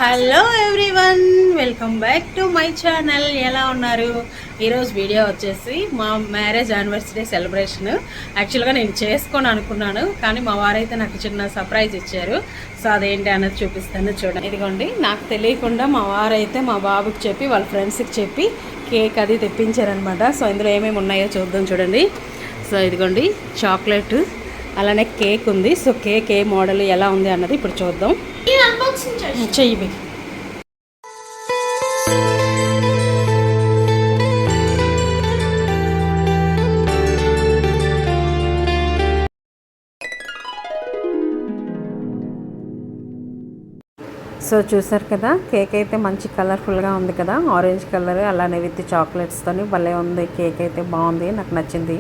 Hello everyone, welcome back to my channel. ఎలా ఉన్నారు? ఈరోజు వీడియో వచ్చేసి మా మ్యారేజ్ యానివర్సరీ సెలబ్రేషన్. యాక్చువల్గా నేను చేసుకొని అనుకున్నాను, కానీ మా వారైతే నాకు చిన్న సర్ప్రైజ్ ఇచ్చారు. సో అదేంటి అన్నది చూపిస్తాను చూడండి. ఇదిగోండి, నాకు తెలియకుండా మా వారైతే మా బాబుకి చెప్పి వాళ్ళ ఫ్రెండ్స్కి చెప్పి కేక్ అది తెప్పించారనమాట. సో ఇందులో ఏమేమి ఉన్నాయో చూద్దాం చూడండి. సో ఇదిగోండి చాక్లెట్, అలానే కేక్ ఉంది. సో కేక్ ఏ మోడల్ ఎలా ఉంది అన్నది ఇప్పుడు చూద్దాం. చెయ్యి. సో చూసారు కదా, కేక్ అయితే మంచి కలర్ఫుల్గా ఉంది కదా, ఆరెంజ్ కలర్, అలానే విత్ చాక్లెట్స్తోని భలే ఉంది. కేక్ అయితే బాగుంది, నాకు నచ్చింది.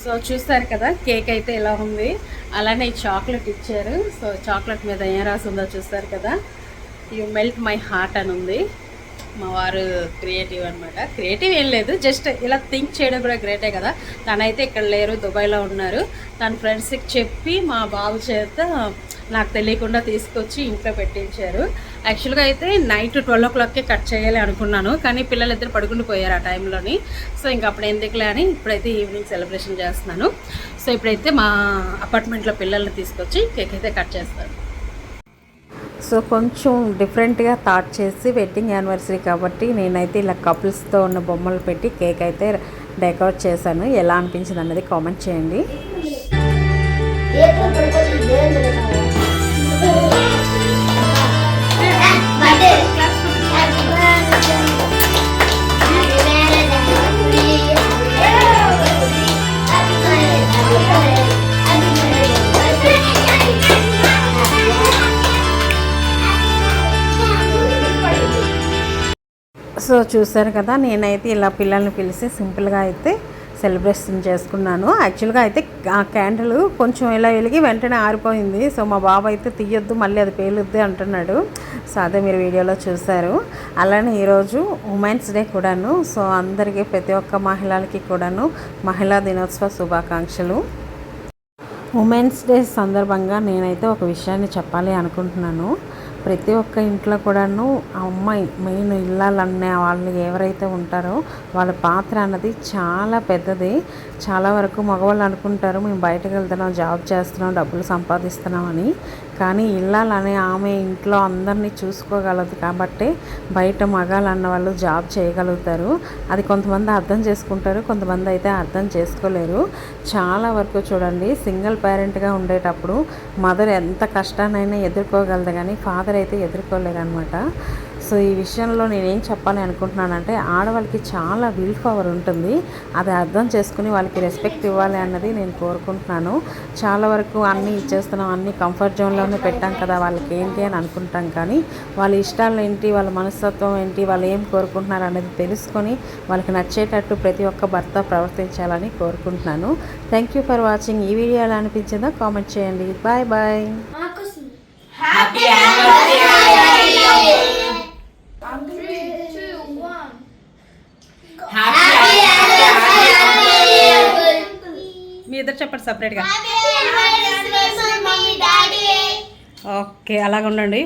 సో చూస్తారు కదా, కేక్ అయితే ఇలా ఉంది. అలానే చాక్లెట్ ఇచ్చారు. సో చాక్లెట్ మీద ఏం రాసి ఉందో చూస్తారు కదా, యూ మెల్ట్ మై హార్ట్ అని ఉంది. మా వారు క్రియేటివ్ అనమాట. క్రియేటివ్ ఏం లేదు, జస్ట్ ఇలా థింక్ చేయడం కూడా గ్రేటే కదా. తనైతే ఇక్కడ లేరు, దుబాయ్లో ఉన్నారు. తన ఫ్రెండ్స్కి చెప్పి మా బాబు చేత నాకు తెలియకుండా తీసుకొచ్చి ఇంట్లో పెట్టించారు. యాక్చువల్గా అయితే నైట్ 12 o'clockకే కట్ చేయాలి అనుకున్నాను, కానీ పిల్లలిద్దరు పడుకుని పోయారు ఆ టైంలోని. సో ఇంకా అప్పుడు ఎందుకులే అని ఇప్పుడైతే ఈవినింగ్ సెలబ్రేషన్ చేస్తున్నాను. సో ఇప్పుడైతే మా అపార్ట్మెంట్లో పిల్లల్ని తీసుకొచ్చి కేక్ అయితే కట్ చేస్తాను. సో కొంచెం డిఫరెంట్గా థాట్ చేసి, వెడ్డింగ్ యానివర్సరీ కాబట్టి నేనైతే ఇలా కపుల్స్తో ఉన్న బొమ్మలు పెట్టి కేక్ అయితే డెకరేట్ చేశాను. ఎలా అనిపించింది అన్నది కామెంట్ చేయండి. సో చూసారు కదా, నేనైతే ఇలా పిల్లల్ని పిలిచి సింపుల్గా అయితే సెలబ్రేషన్ చేసుకున్నాను. యాక్చువల్గా అయితే ఆ క్యాండిల్ కొంచెం ఇలా వెలిగి వెంటనే ఆరిపోయింది. సో మా బాబు అయితే తీయొద్దు, మళ్ళీ అది పేలుద్ది అంటున్నాడు. సో అదే మీరు వీడియోలో చూశారు. అలానే ఈరోజు ఉమెన్స్ డే కూడాను. సో అందరికీ, ప్రతి ఒక్క మహిళలకి కూడాను మహిళా దినోత్సవ శుభాకాంక్షలు. ఉమెన్స్ డే సందర్భంగా నేనైతే ఒక విషయాన్ని చెప్పాలి అనుకుంటున్నాను. ప్రతి ఒక్క ఇంట్లో కూడాను అమ్మాయి, మెయిన్ ఇల్లాలనే వాళ్ళు ఎవరైతే ఉంటారో వాళ్ళ పాత్ర అన్నది చాలా పెద్దది. చాలా వరకు మగవాళ్ళు అనుకుంటారు మేము బయటకు వెళ్తున్నాం, జాబ్ చేస్తున్నాం, డబ్బులు సంపాదిస్తున్నాం అని. కానీ ఇల్లాలనే ఆమె ఇంట్లో అందరినీ చూసుకోగలదు కాబట్టి బయట మగాళ్ళు అన్న వాళ్ళు జాబ్ చేయగలుగుతారు. అది కొంతమంది అర్థం చేసుకుంటారు, కొంతమంది అయితే అర్థం చేసుకోలేరు. చాలా వరకు చూడండి, సింగిల్ పేరెంట్గా ఉండేటప్పుడు మదర్ ఎంత కష్టాన్నైనా ఎదుర్కోగలదు, కానీ ఫాదర్ అయితే ఎదుర్కోలేరు అనమాట. సో ఈ విషయంలో నేనేం చెప్పాలి అనుకుంటున్నానంటే, ఆడవాళ్ళకి చాలా విల్ పవర్ ఉంటుంది. అది అర్థం చేసుకుని వాళ్ళకి రెస్పెక్ట్ ఇవ్వాలి అన్నది నేను కోరుకుంటున్నాను. చాలా వరకు అన్నీ ఇచ్చేస్తున్నాం, అన్నీ కంఫర్ట్ జోన్లోనే పెట్టాం కదా, వాళ్ళకి ఏంటి అని అనుకుంటాం. కానీ వాళ్ళ ఇష్టాలు ఏంటి, వాళ్ళ మనస్తత్వం ఏంటి, వాళ్ళు ఏం కోరుకుంటున్నారు అనేది తెలుసుకొని వాళ్ళకి నచ్చేటట్టు ప్రతి ఒక్క భర్త ప్రవర్తించాలని కోరుకుంటున్నాను. Thank you for watching. ఈ వీడియో ఎలా అనిపించిందో కామెంట్ చేయండి. Bye bye. మీ ఇద్దరు చెప్పండి సపరేట్గా. ఓకే, అలాగ ఉండండి.